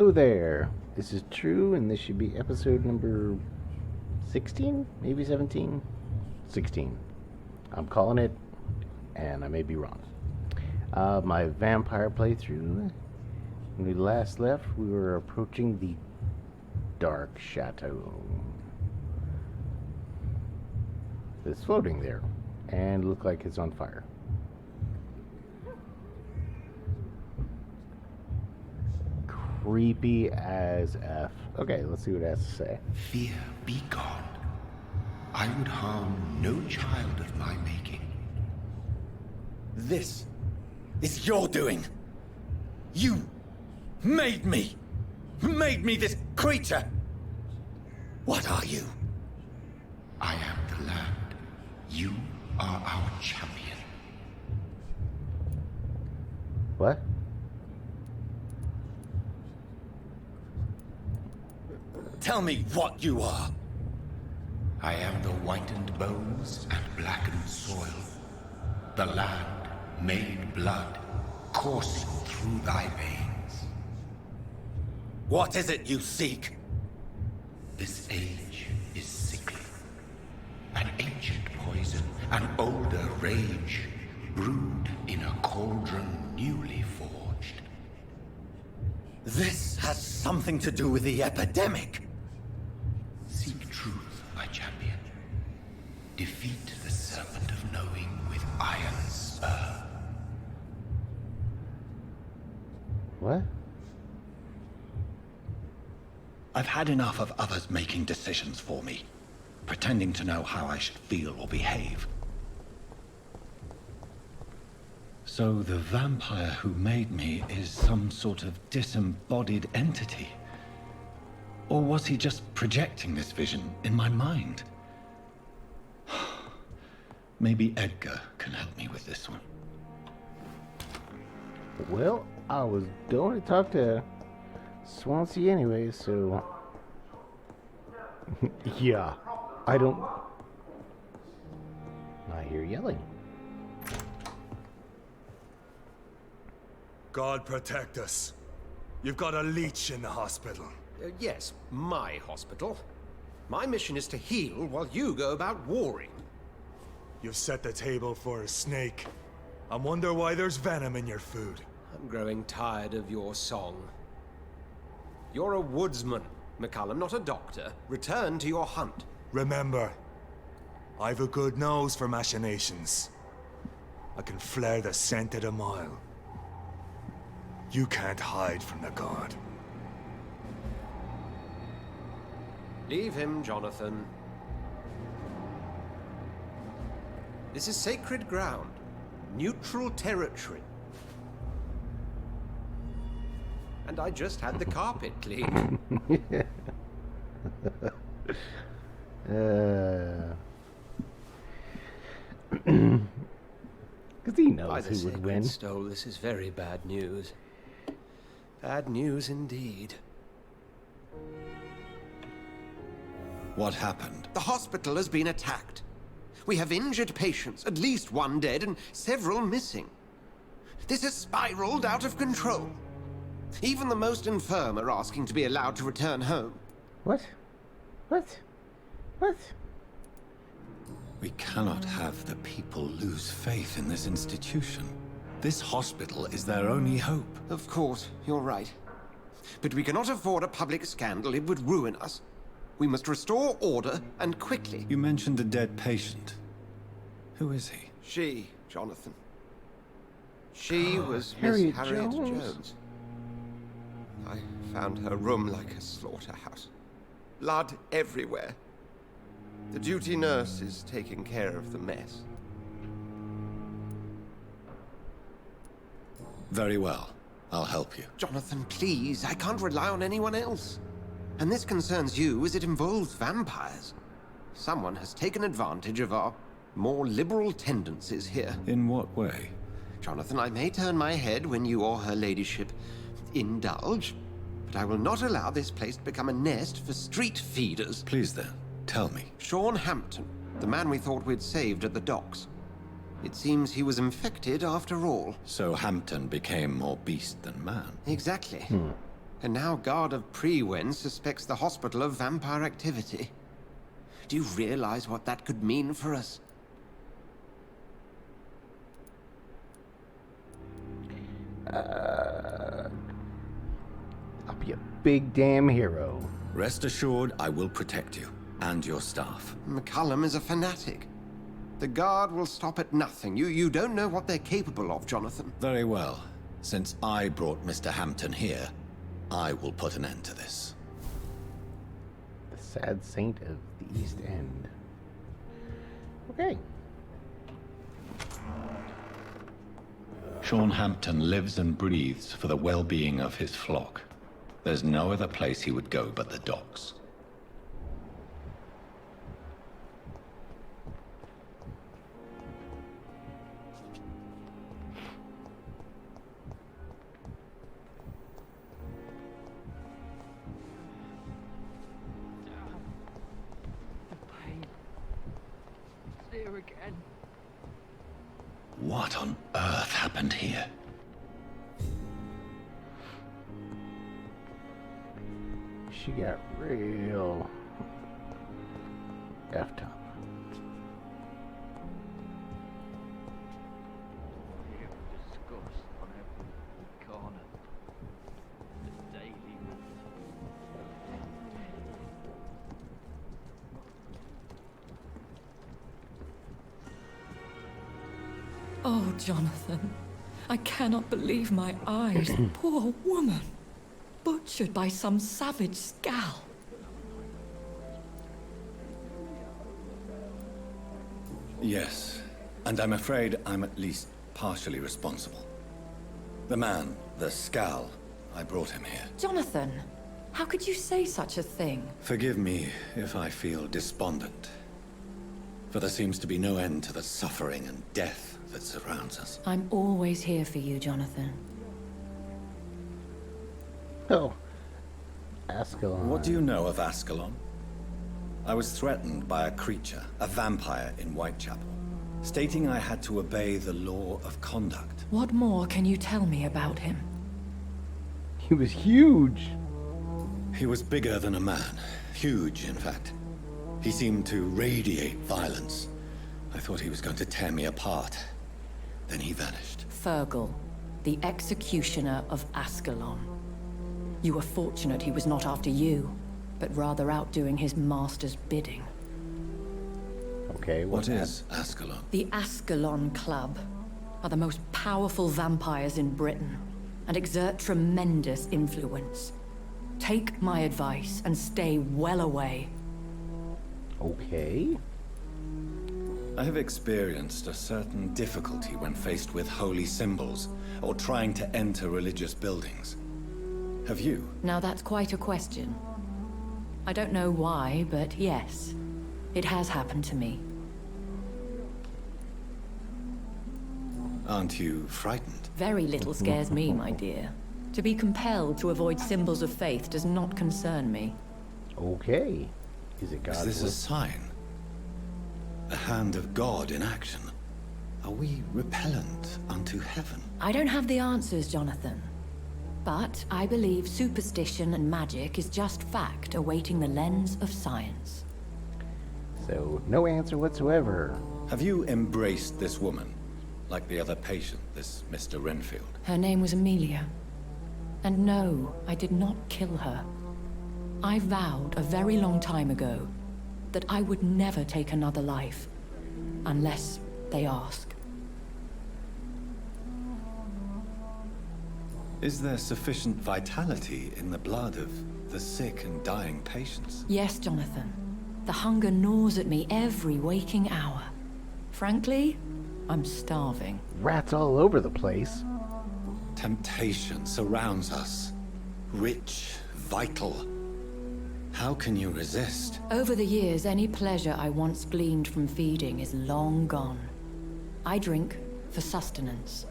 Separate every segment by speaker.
Speaker 1: Hello there. This is True, and this should be episode number 16, maybe 17? 16. I'm calling it, and I may be wrong. My vampire playthrough. When we last left, we were approaching the Dark Chateau. It's floating there, and looked like it's on fire. Creepy as F. Okay, let's see what it has to say.
Speaker 2: Fear be gone. I would harm no child of my making.
Speaker 3: This is your doing. You made me. Made me this creature. What are you?
Speaker 2: I am the land. You are our champion.
Speaker 1: What?
Speaker 3: Tell me what you are.
Speaker 2: I am the whitened bones and blackened soil. The land made blood coursing through thy veins.
Speaker 3: What is it you seek?
Speaker 2: This age is sickly. An ancient poison, an older rage, brewed in a cauldron newly forged.
Speaker 3: This has something to do with the epidemic.
Speaker 2: Seek truth, my champion. Defeat the serpent of knowing with iron spur.
Speaker 1: What?
Speaker 3: I've had enough of others making decisions for me, pretending to know how I should feel or behave. So the vampire who made me is some sort of disembodied entity? Or was he just projecting this vision in my mind? Maybe Edgar can help me with this one.
Speaker 1: Well, I was going to talk to Swansea anyway, so... yeah, I don't... I hear yelling.
Speaker 4: God protect us. You've got a leech in the hospital.
Speaker 5: Yes, my hospital. My mission is to heal while you go about warring.
Speaker 4: You've set the table for a snake. I wonder why there's venom in your food.
Speaker 5: I'm growing tired of your song. You're a woodsman, McCallum, not a doctor. Return to your hunt.
Speaker 4: Remember, I've a good nose for machinations. I can flare the scent at a mile. You can't hide from the god.
Speaker 5: Leave him, Jonathan. This is sacred ground. Neutral territory. And I just had the carpet cleaned.
Speaker 1: Because he
Speaker 5: By
Speaker 1: knows
Speaker 5: the
Speaker 1: who would win.
Speaker 5: sacred stole, this is very bad news. Bad news indeed.
Speaker 3: What happened?
Speaker 5: The hospital has been attacked. We have injured patients, at least one dead and several missing. This has spiraled out of control. Even the most infirm are asking to be allowed to return home.
Speaker 1: What? What? What?
Speaker 3: We cannot have the people lose faith in this institution. This hospital is their only hope.
Speaker 5: Of course, you're right. But we cannot afford a public scandal. It would ruin us. We must restore order, and quickly.
Speaker 3: You mentioned a dead patient. Who is he?
Speaker 5: She, Jonathan. She was
Speaker 1: Harriet
Speaker 5: Miss Harriet
Speaker 1: Jones?
Speaker 5: Jones. I found her room like a slaughterhouse. Blood everywhere. The duty nurse is taking care of the mess.
Speaker 3: Very well. I'll help you.
Speaker 5: Jonathan, please, I can't rely on anyone else. And this concerns you as it involves vampires. Someone has taken advantage of our more liberal tendencies here.
Speaker 3: In what way?
Speaker 5: Jonathan, I may turn my head when you or her ladyship indulge, but I will not allow this place to become a nest for street feeders.
Speaker 3: Please then, tell me.
Speaker 5: Sean Hampton, the man we thought we'd saved at the docks. It seems he was infected after all.
Speaker 3: So Hampton became more beast than man.
Speaker 5: Exactly. And now Guard of Prewen suspects the hospital of vampire activity. Do you realize what that could mean for us?
Speaker 1: I'll be a big damn hero.
Speaker 3: Rest assured, I will protect you and your staff.
Speaker 5: McCullum is a fanatic. The Guard will stop at nothing. You don't know what they're capable of, Jonathan.
Speaker 3: Very well. Since I brought Mr. Hampton here, I will put an end to this.
Speaker 1: The sad saint of the East End. Okay.
Speaker 3: Sean Hampton lives and breathes for the well-being of his flock. There's no other place he would go but the docks.
Speaker 6: There again.
Speaker 3: What on earth happened here?
Speaker 1: She got real effed up.
Speaker 6: Here we discuss on every corner. The daily
Speaker 7: Oh, Jonathan, I cannot believe my eyes. Poor woman. Butchered by some savage scowl.
Speaker 3: Yes, and I'm afraid I'm at least partially responsible. The man, the Scal, I brought him here.
Speaker 7: Jonathan, how could you say such a thing?
Speaker 3: Forgive me if I feel despondent, for there seems to be no end to the suffering and death that surrounds us.
Speaker 7: I'm always here for you, Jonathan.
Speaker 1: Oh. Ascalon.
Speaker 3: What do you know of Ascalon? I was threatened by a creature, a vampire in Whitechapel, stating I had to obey the law of conduct.
Speaker 7: What more can you tell me about him?
Speaker 1: He was huge.
Speaker 3: He was bigger than a man. Huge, in fact. He seemed to radiate violence. I thought he was going to tear me apart. Then he vanished.
Speaker 7: Fergal, the executioner of Ascalon. You were fortunate he was not after you, but rather out doing his master's bidding.
Speaker 1: Okay,
Speaker 3: What is Ascalon?
Speaker 7: The Ascalon Club are the most powerful vampires in Britain and exert tremendous influence. Take my advice and stay well away.
Speaker 1: Okay.
Speaker 3: I have experienced a certain difficulty when faced with holy symbols or trying to enter religious buildings. Have you?
Speaker 7: Now that's quite a question. I don't know why, but yes, it has happened to me.
Speaker 3: Aren't you frightened?
Speaker 7: Very little scares me, my dear. To be compelled to avoid symbols of faith does not concern me.
Speaker 1: Okay. Is it
Speaker 3: Is
Speaker 1: God's
Speaker 3: this a
Speaker 1: will?
Speaker 3: sign? The hand of God in action? Are we repellent unto heaven?
Speaker 7: I don't have the answers, Jonathan. But I believe superstition and magic is just fact awaiting the lens of science.
Speaker 1: So, no answer whatsoever.
Speaker 3: Have you embraced this woman? Like the other patient, this Mr. Renfield?
Speaker 7: Her name was Amelia. And no, I did not kill her. I vowed a very long time ago that I would never take another life, unless they ask.
Speaker 3: Is there sufficient vitality in the blood of the sick and dying patients?
Speaker 7: Yes, Jonathan. The hunger gnaws at me every waking hour. Frankly, I'm starving.
Speaker 1: Rats all over the place.
Speaker 3: Temptation surrounds us. Rich, vital. How can you resist?
Speaker 7: Over the years, any pleasure I once gleaned from feeding is long gone. I drink for sustenance.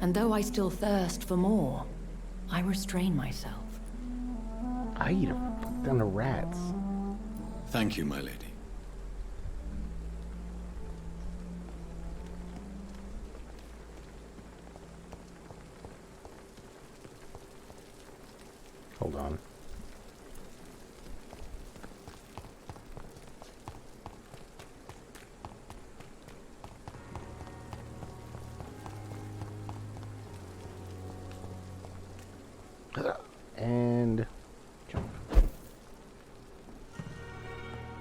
Speaker 7: And though I still thirst for more, I restrain myself.
Speaker 1: I eat a fuck ton of rats.
Speaker 3: Thank you, my lady.
Speaker 1: Hold on. And jump.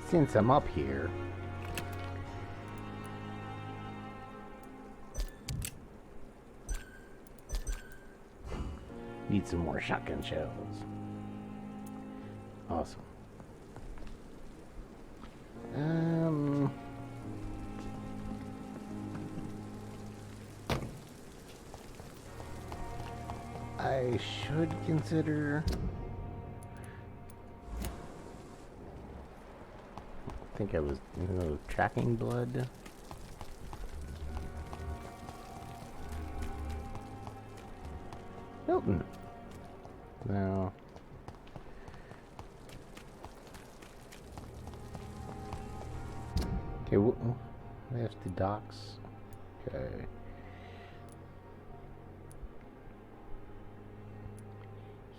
Speaker 1: Since I'm up here, need some more shotgun shells. Awesome. I should consider. I think I was tracking blood. Milton. No. Okay, there's the docks. Okay.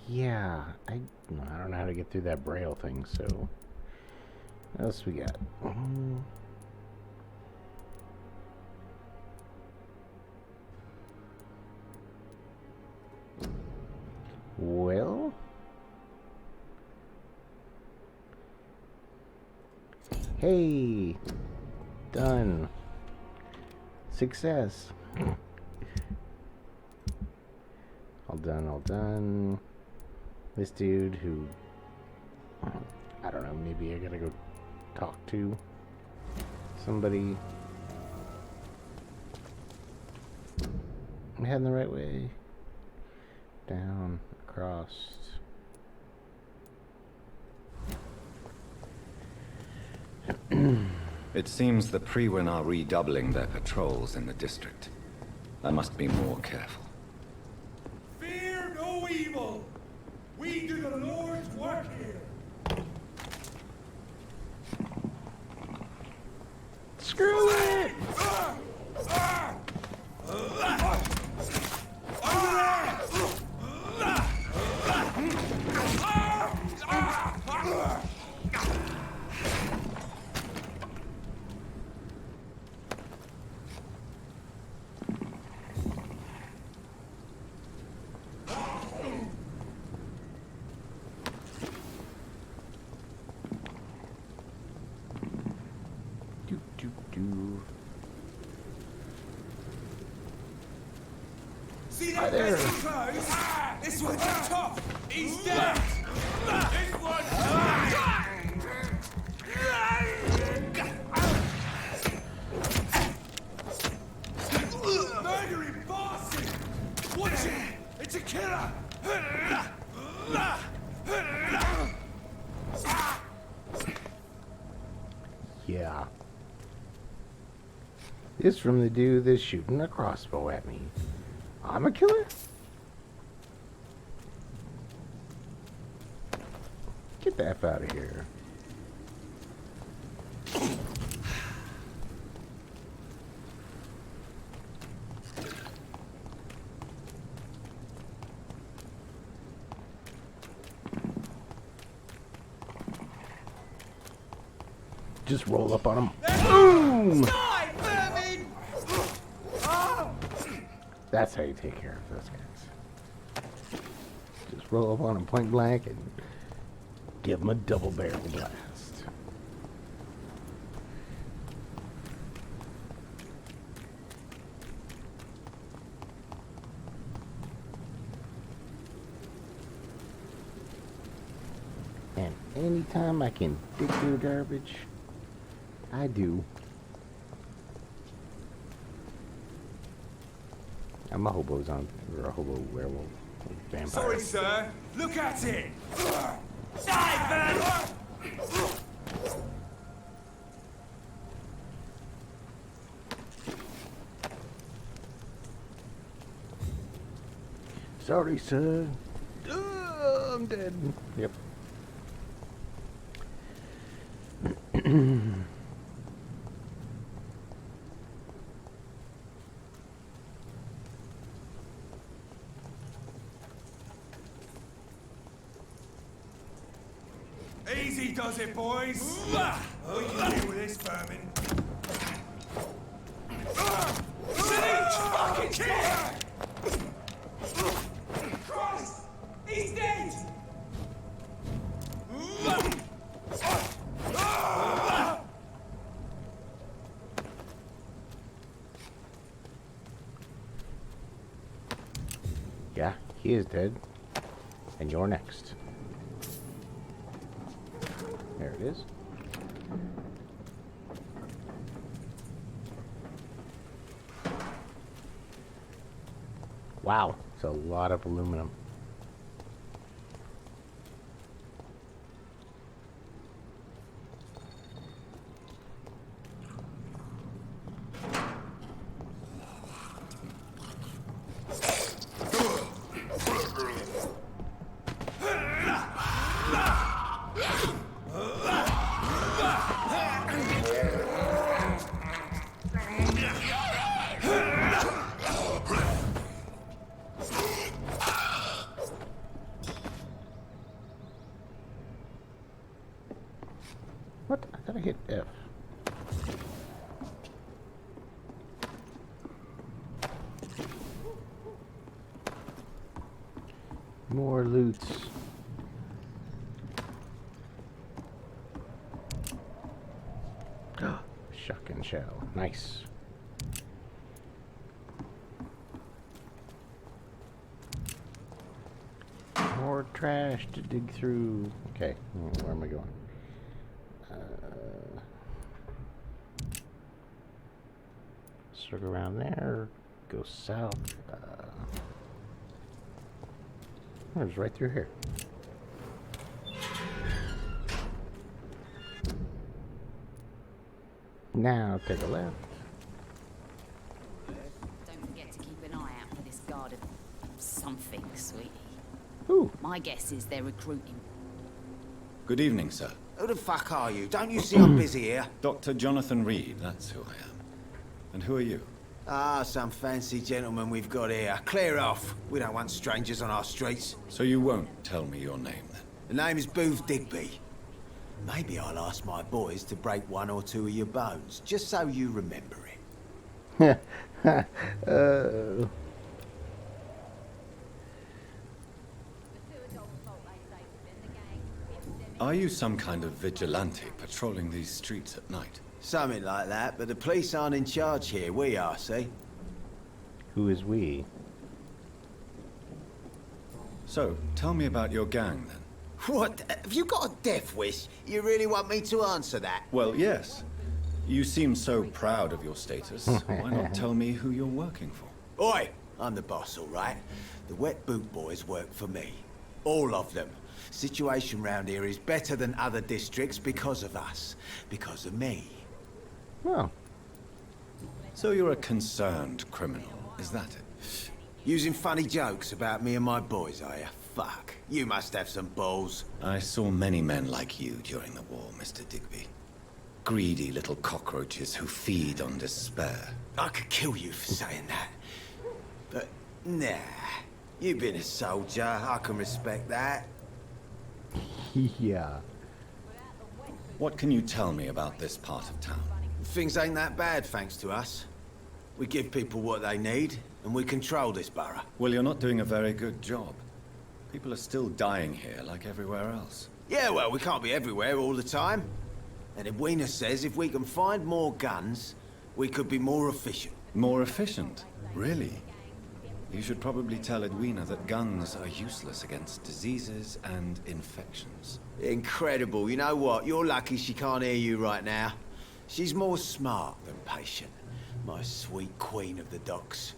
Speaker 1: Yeah, I don't know how to get through that braille thing, so what else we got? Well, hey, done. Success. All done, all done. This dude who, I don't know, maybe I gotta go talk to somebody. Am I heading the right way? Down, across.
Speaker 3: It seems the Priwen are redoubling their patrols in the district. I must be more careful.
Speaker 4: Fear no evil! We do the Lord's work here!
Speaker 1: Screw it!
Speaker 4: See that best close? This one's tough! He's dead! This one's murdering bastard! Watch it! It's a killer!
Speaker 1: Yeah. This from the dude that's shooting a crossbow at me. I'm a killer? Get the F out of here. Just roll up on him. Boom!
Speaker 4: Die, vermin!
Speaker 1: That's how you take care of those guys. Just roll up on them point blank and give them a double barrel blast. And anytime I can dig through garbage, I do. I'm a hobo zombie, or a hobo werewolf, vampire.
Speaker 4: Sorry, sir. Look at it! Die, man!
Speaker 1: Sorry, sir. I'm dead. Yep.
Speaker 4: Easy does it, boys. We can deal with this vermin. Fucking kid! Christ! He's dead!
Speaker 1: Yeah, he is dead. And you're next. There it is. Wow, it's a lot of aluminum. What? I thought I hit F. More loot. Shotgun shell. Nice. More trash to dig through. Okay, where am I going? Circle around there. Go south. Oh, it's right through here. Now take a left.
Speaker 8: Don't forget to keep an eye out for this guard of something, sweetie.
Speaker 1: Ooh.
Speaker 8: My guess is they're recruiting.
Speaker 3: Good evening, sir.
Speaker 9: Who the fuck are you? Don't you see I'm busy here?
Speaker 3: Dr. Jonathan Reed, that's who I am. And who are you?
Speaker 9: Ah, some fancy gentleman we've got here. Clear off. We don't want strangers on our streets.
Speaker 3: So you won't tell me your name, then?
Speaker 9: The name is Booth Digby. Maybe I'll ask my boys to break one or two of your bones, just so you remember it.
Speaker 3: Are you some kind of vigilante patrolling these streets at night?
Speaker 9: Something like that, but the police aren't in charge here. We are, see?
Speaker 1: Who is we?
Speaker 3: So, tell me about your gang, then.
Speaker 9: What? Have you got a death wish? You really want me to answer that?
Speaker 3: Well, yes. You seem so proud of your status. Why not tell me who you're working for?
Speaker 9: Oi! I'm the boss, all right? The Wet Boot Boys work for me. All of them. Situation round here is better than other districts because of us. Because of me.
Speaker 1: Oh.
Speaker 3: So you're a concerned criminal, is that it?
Speaker 9: Using funny jokes about me and my boys, are you? Fuck. You must have some balls.
Speaker 3: I saw many men like you during the war, Mr. Digby. Greedy little cockroaches who feed on despair.
Speaker 9: I could kill you for saying that. But, nah. You've been a soldier. I can respect that.
Speaker 1: Yeah.
Speaker 3: What can you tell me about this part of town?
Speaker 9: Things ain't that bad, thanks to us. We give people what they need, and we control this borough.
Speaker 3: Well, you're not doing a very good job. People are still dying here like everywhere else.
Speaker 9: Yeah, well, we can't be everywhere all the time. And Edwina says if we can find more guns, we could be more efficient.
Speaker 3: More efficient? Really? You should probably tell Edwina that guns are useless against diseases and infections.
Speaker 9: Incredible. You know what? You're lucky she can't hear you right now. She's more smart than patient. My sweet queen of the docks.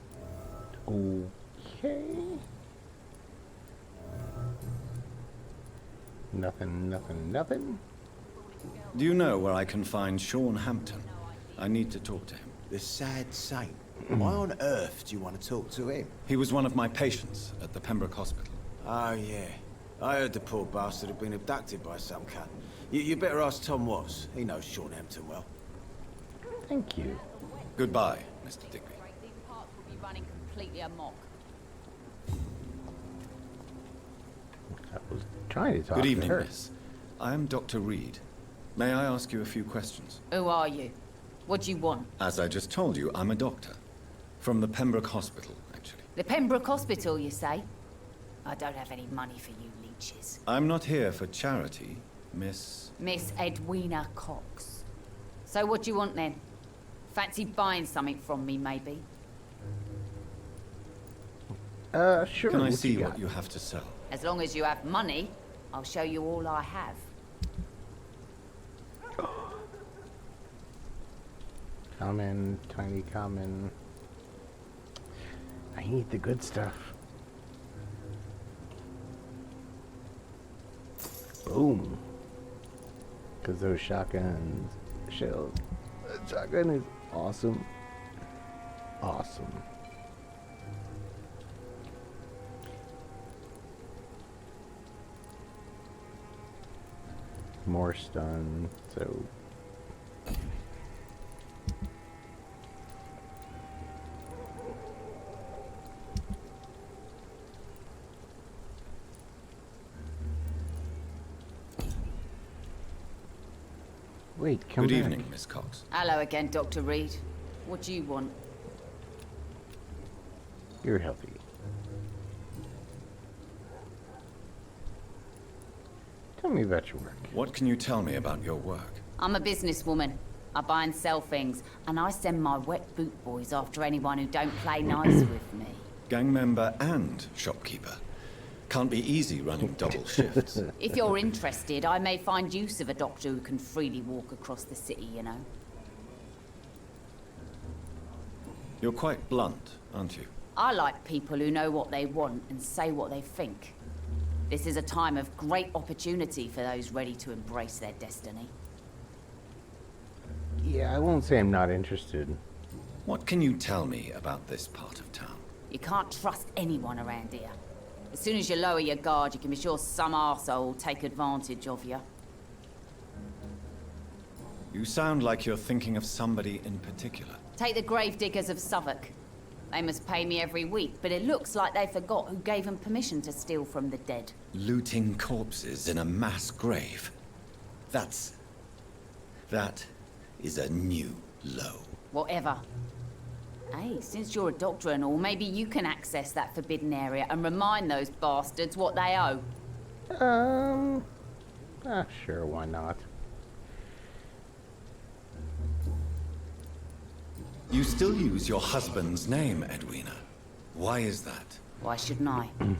Speaker 1: Okay. Nothing.
Speaker 3: Do you know where I can find Sean Hampton? I need to talk to him.
Speaker 9: The sad saint. Why on earth do you want to talk to him?
Speaker 3: He was one of my patients at the Pembroke Hospital.
Speaker 9: Oh, yeah. I heard the poor bastard had been abducted by some cunt. You better ask Tom Watts. He knows Sean Hampton well.
Speaker 1: Thank you.
Speaker 3: Goodbye, Mr. Digby.
Speaker 8: These parts will be running completely amok.
Speaker 1: I was trying to talk
Speaker 3: Good
Speaker 1: to
Speaker 3: evening,
Speaker 1: her.
Speaker 3: miss. I am Dr. Reed. May I ask you a few questions?
Speaker 8: Who are you? What do you want?
Speaker 3: As I just told you, I'm a doctor. From the Pembroke Hospital, actually.
Speaker 8: The Pembroke Hospital, you say? I don't have any money for you leeches.
Speaker 3: I'm not here for charity, Miss...
Speaker 8: Miss Edwina Cox. So what do you want then? Fancy buying something from me, maybe?
Speaker 1: Sure.
Speaker 3: Can I
Speaker 1: what
Speaker 3: see
Speaker 1: you
Speaker 3: what
Speaker 1: got?
Speaker 3: you have to sell?
Speaker 8: As long as you have money, I'll show you all I have.
Speaker 1: Common, tiny common. I need the good stuff. Boom. Because those shotguns, shells. That shotgun is awesome. Awesome. More stun, so wait, come
Speaker 3: Good
Speaker 1: back.
Speaker 3: evening, Miss Cox.
Speaker 8: Hello again, Dr. Reed. What do you want?
Speaker 1: You're healthy. Tell me about your work.
Speaker 3: What can you tell me about your work?
Speaker 8: I'm a businesswoman. I buy and sell things, and I send my wet boot boys after anyone who don't play nice with me.
Speaker 3: Gang member and shopkeeper. Can't be easy running double shifts.
Speaker 8: If you're interested, I may find use of a doctor who can freely walk across the city, you know.
Speaker 3: You're quite blunt, aren't you?
Speaker 8: I like people who know what they want and say what they think. This is a time of great opportunity for those ready to embrace their destiny.
Speaker 1: Yeah, I won't say I'm not interested.
Speaker 3: What can you tell me about this part of town?
Speaker 8: You can't trust anyone around here. As soon as you lower your guard, you can be sure some arsehole will take advantage of you.
Speaker 3: You sound like you're thinking of somebody in particular.
Speaker 8: Take the gravediggers of Southwark. They must pay me every week, but it looks like they forgot who gave them permission to steal from the dead.
Speaker 3: Looting corpses in a mass grave. That is a new low.
Speaker 8: Whatever. Hey, since you're a doctor and all, maybe you can access that forbidden area and remind those bastards what they owe.
Speaker 1: Sure, why not?
Speaker 3: You still use your husband's name, Edwina. Why is that?
Speaker 8: Why shouldn't I? He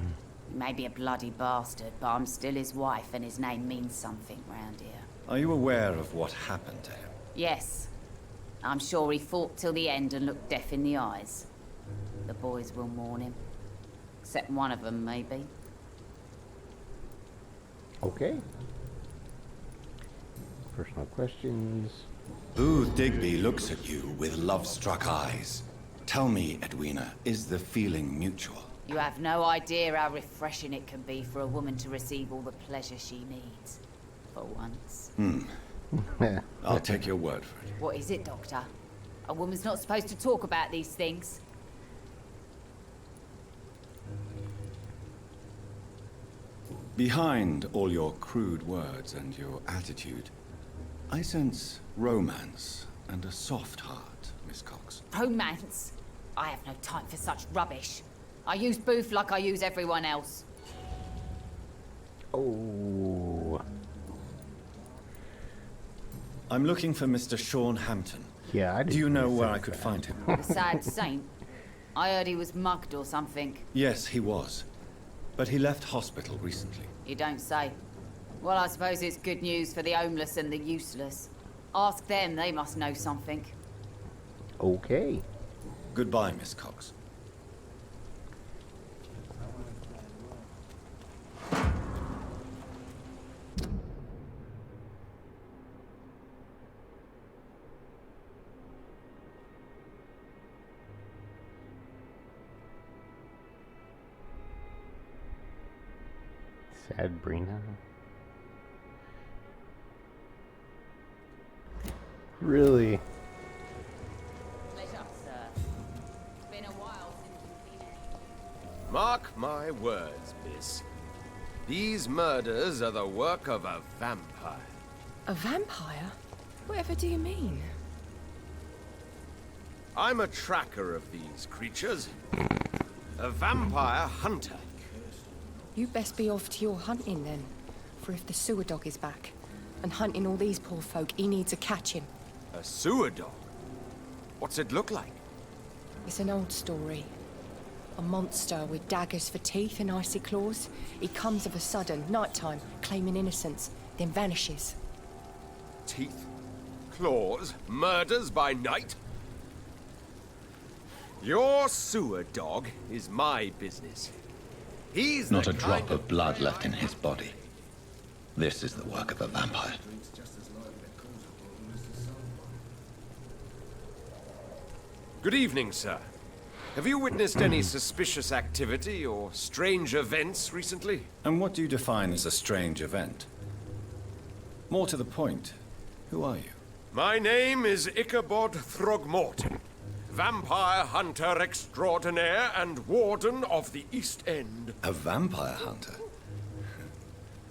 Speaker 8: may be a bloody bastard, but I'm still his wife and his name means something round here.
Speaker 3: Are you aware of what happened to him?
Speaker 8: Yes. I'm sure he fought till the end and looked death in the eyes. The boys will mourn him. Except one of them, maybe.
Speaker 1: Okay. Personal questions.
Speaker 3: Booth Digby looks at you with love-struck eyes. Tell me, Edwina, is the feeling mutual?
Speaker 8: You have no idea how refreshing it can be for a woman to receive all the pleasure she needs. For once.
Speaker 3: I'll take your word for it.
Speaker 8: What is it, Doctor? A woman's not supposed to talk about these things.
Speaker 3: Behind all your crude words and your attitude, I sense romance and a soft heart, Miss Cox.
Speaker 8: Romance? I have no time for such rubbish. I use Booth like I use everyone else.
Speaker 1: Oh.
Speaker 3: I'm looking for Mr. Sean Hampton.
Speaker 1: Yeah, I
Speaker 3: Do you know where I
Speaker 1: sense
Speaker 3: could
Speaker 1: that.
Speaker 3: find him?
Speaker 8: The sad saint. I heard he was mugged or something.
Speaker 3: Yes, he was. But he left hospital recently.
Speaker 8: You don't say. Well, I suppose it's good news for the homeless and the useless. Ask them, they must know something.
Speaker 1: Okay.
Speaker 3: Goodbye, Miss Cox.
Speaker 1: Sad Brina. Really?
Speaker 8: Pleasure, sir. It's been a while since you've been here.
Speaker 10: Mark my words, miss. These murders are the work of a vampire.
Speaker 11: A vampire? Whatever do you mean?
Speaker 10: I'm a tracker of these creatures. A vampire hunter.
Speaker 11: You best be off to your hunting then. For if the sewer dog is back, and hunting all these poor folk, he needs a catching.
Speaker 10: A sewer dog? What's it look like?
Speaker 11: It's an old story. A monster with daggers for teeth and icy claws. He comes of a sudden, nighttime, claiming innocence, then vanishes.
Speaker 10: Teeth, claws, murders by night? Your sewer dog is my business. He's
Speaker 3: Not
Speaker 10: the
Speaker 3: a drop
Speaker 10: kind
Speaker 3: of blood left in his body. This is the work of a vampire.
Speaker 10: Good evening, sir. Have you witnessed any suspicious activity or strange events recently?
Speaker 3: And what do you define as a strange event? More to the point, who are you?
Speaker 10: My name is Ichabod Throgmorton, vampire hunter extraordinaire and warden of the East End.
Speaker 3: A vampire hunter?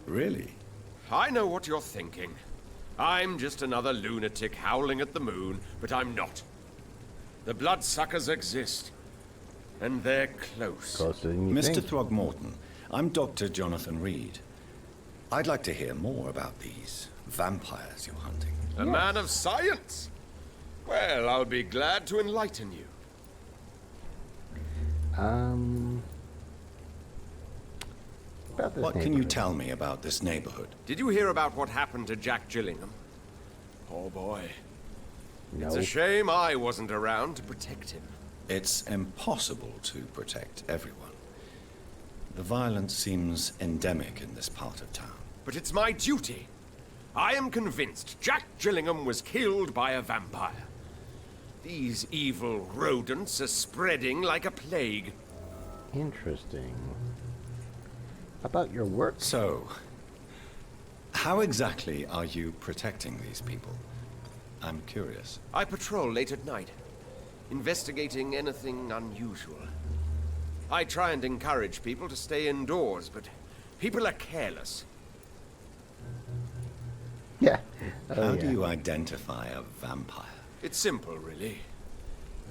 Speaker 3: Really?
Speaker 10: I know what you're thinking. I'm just another lunatic howling at the moon, but I'm not. The bloodsuckers exist, and they're close.
Speaker 1: Closer than you
Speaker 3: Mr.
Speaker 1: think.
Speaker 3: Throgmorton, I'm Dr. Jonathan Reed. I'd like to hear more about these vampires you're hunting.
Speaker 10: A man of science? Well, I'll be glad to enlighten you.
Speaker 1: About this
Speaker 3: What can you
Speaker 1: neighborhood.
Speaker 3: tell me about this neighborhood?
Speaker 10: Did you hear about what happened to Jack Gillingham? Oh boy.
Speaker 1: No.
Speaker 10: It's a shame I wasn't around to protect him.
Speaker 3: It's impossible to protect everyone. The violence seems endemic in this part of town.
Speaker 10: But it's my duty. I am convinced Jack Gillingham was killed by a vampire. These evil rodents are spreading like a plague.
Speaker 1: Interesting. About your work?
Speaker 3: So, how exactly are you protecting these people? I'm curious.
Speaker 10: I patrol late at night, investigating anything unusual. I try and encourage people to stay indoors, but people are careless.
Speaker 1: Yeah.
Speaker 3: How do you identify a vampire?
Speaker 10: It's simple, really.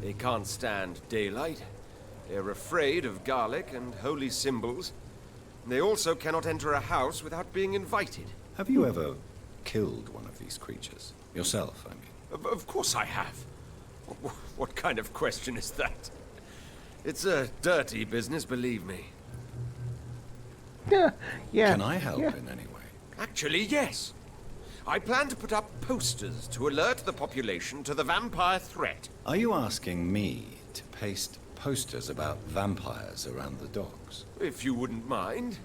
Speaker 10: They can't stand daylight. They're afraid of garlic and holy symbols. They also cannot enter a house without being invited.
Speaker 3: Have you ever killed one of these creatures? Yourself, I mean.
Speaker 10: Of course I have. What kind of question is that? It's a dirty business, believe me.
Speaker 1: Yeah. Yeah.
Speaker 3: Can I help
Speaker 1: yeah.
Speaker 3: in any way?
Speaker 10: Actually, yes. I plan to put up posters to alert the population to the vampire threat.
Speaker 3: Are you asking me to paste posters about vampires around the docks?
Speaker 10: If you wouldn't mind.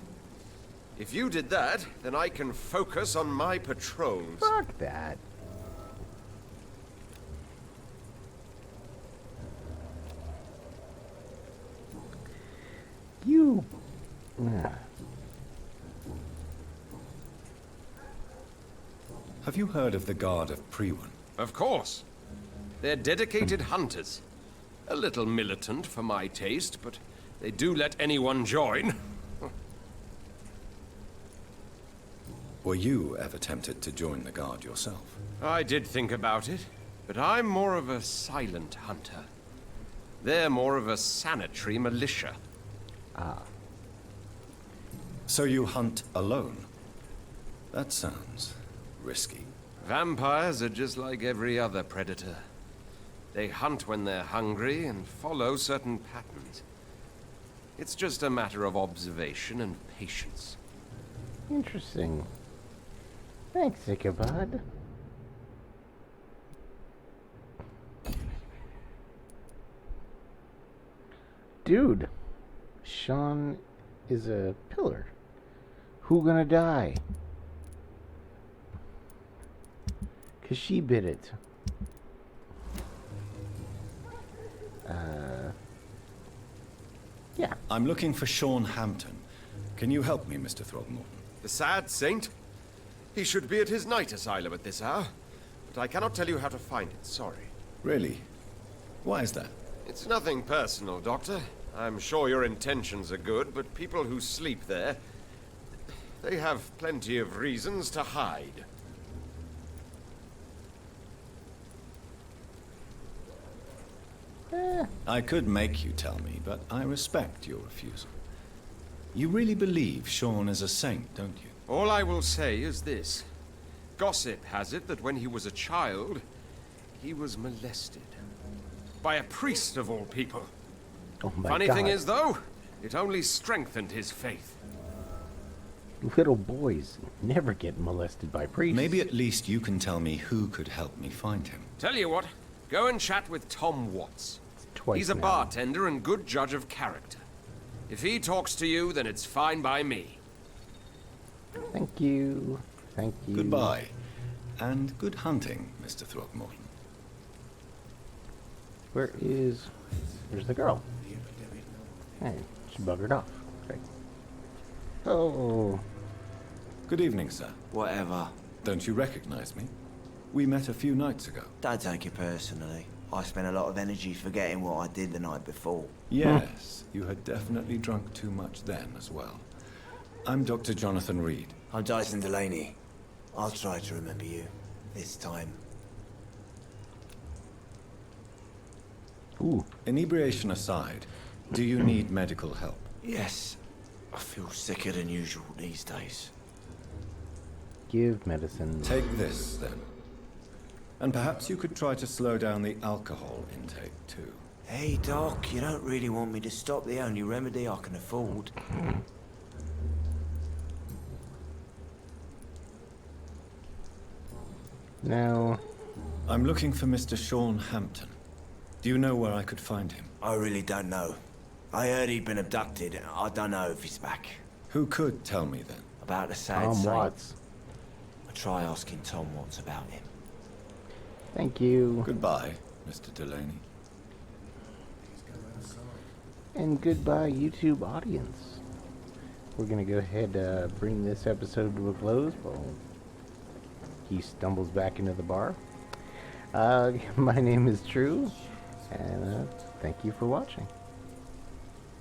Speaker 10: If you did that, then I can focus on my patrols.
Speaker 1: Fuck that. You.
Speaker 3: Have you heard of the Guard of Priwen?
Speaker 10: Of course. They're dedicated hunters. A little militant for my taste, but they do let anyone join.
Speaker 3: Were you ever tempted to join the Guard yourself?
Speaker 10: I did think about it, but I'm more of a silent hunter. They're more of a sanitary militia.
Speaker 3: So you hunt alone? That sounds risky.
Speaker 10: Vampires are just like every other predator. They hunt when they're hungry and follow certain patterns. It's just a matter of observation and patience.
Speaker 1: Interesting. Thanks, Ichabod. Dude, Sean is a pillar. Who gonna die? 'Cause she bit it. Yeah.
Speaker 3: I'm looking for Sean Hampton. Can you help me, Mr. Throgmorton?
Speaker 10: The sad saint? He should be at his night asylum at this hour, but I cannot tell you how to find it, sorry.
Speaker 3: Really? Why is that?
Speaker 10: It's nothing personal, Doctor. I'm sure your intentions are good, but people who sleep there... They have plenty of reasons to hide.
Speaker 3: I could make you tell me, but I respect your refusal. You really believe Sean is a saint, don't you?
Speaker 10: All I will say is this. Gossip has it that when he was a child, he was molested. By a priest of all people.
Speaker 1: Oh my
Speaker 10: Funny
Speaker 1: God.
Speaker 10: thing is, though, it only strengthened his faith.
Speaker 1: Little boys never get molested by priests.
Speaker 3: Maybe at least you can tell me who could help me find him.
Speaker 10: Tell you what, go and chat with Tom Watts.
Speaker 1: Twice
Speaker 10: He's a
Speaker 1: now.
Speaker 10: bartender and good judge of character. If he talks to you, then it's fine by me.
Speaker 1: Thank you. Thank you.
Speaker 3: Goodbye. And good hunting, Mr. Throckmorton.
Speaker 1: Where's the girl? Hey, she buggered off. Great. Oh.
Speaker 3: Good evening, sir.
Speaker 12: Whatever.
Speaker 3: Don't you recognize me? We met a few nights ago.
Speaker 12: Don't take it personally. I spent a lot of energy forgetting what I did the night before.
Speaker 3: Yes, you had definitely drunk too much then as well. I'm Dr. Jonathan Reed.
Speaker 12: I'm Dyson Delaney. I'll try to remember you. This time.
Speaker 1: Ooh.
Speaker 3: Inebriation aside, do you need medical help?
Speaker 12: Yes. I feel sicker than usual these days.
Speaker 1: Give medicine.
Speaker 3: Take this, then. And perhaps you could try to slow down the alcohol intake, too.
Speaker 12: Hey, Doc, you don't really want me to stop the only remedy I can afford.
Speaker 1: Now,
Speaker 3: I'm looking for Mr. Sean Hampton. Do you know where I could find him?
Speaker 12: I really don't know. I heard he'd been abducted, and I don't know if he's back.
Speaker 3: Who could tell me then?
Speaker 12: About the sad
Speaker 1: Tom
Speaker 12: saint.
Speaker 1: Watts.
Speaker 12: I'll try asking Tom Watts about him.
Speaker 1: Thank you.
Speaker 3: Goodbye, Mr. Delaney.
Speaker 1: And goodbye, YouTube audience. We're going to go ahead and bring this episode to a close while he stumbles back into the bar. My name is True, and thank you for watching.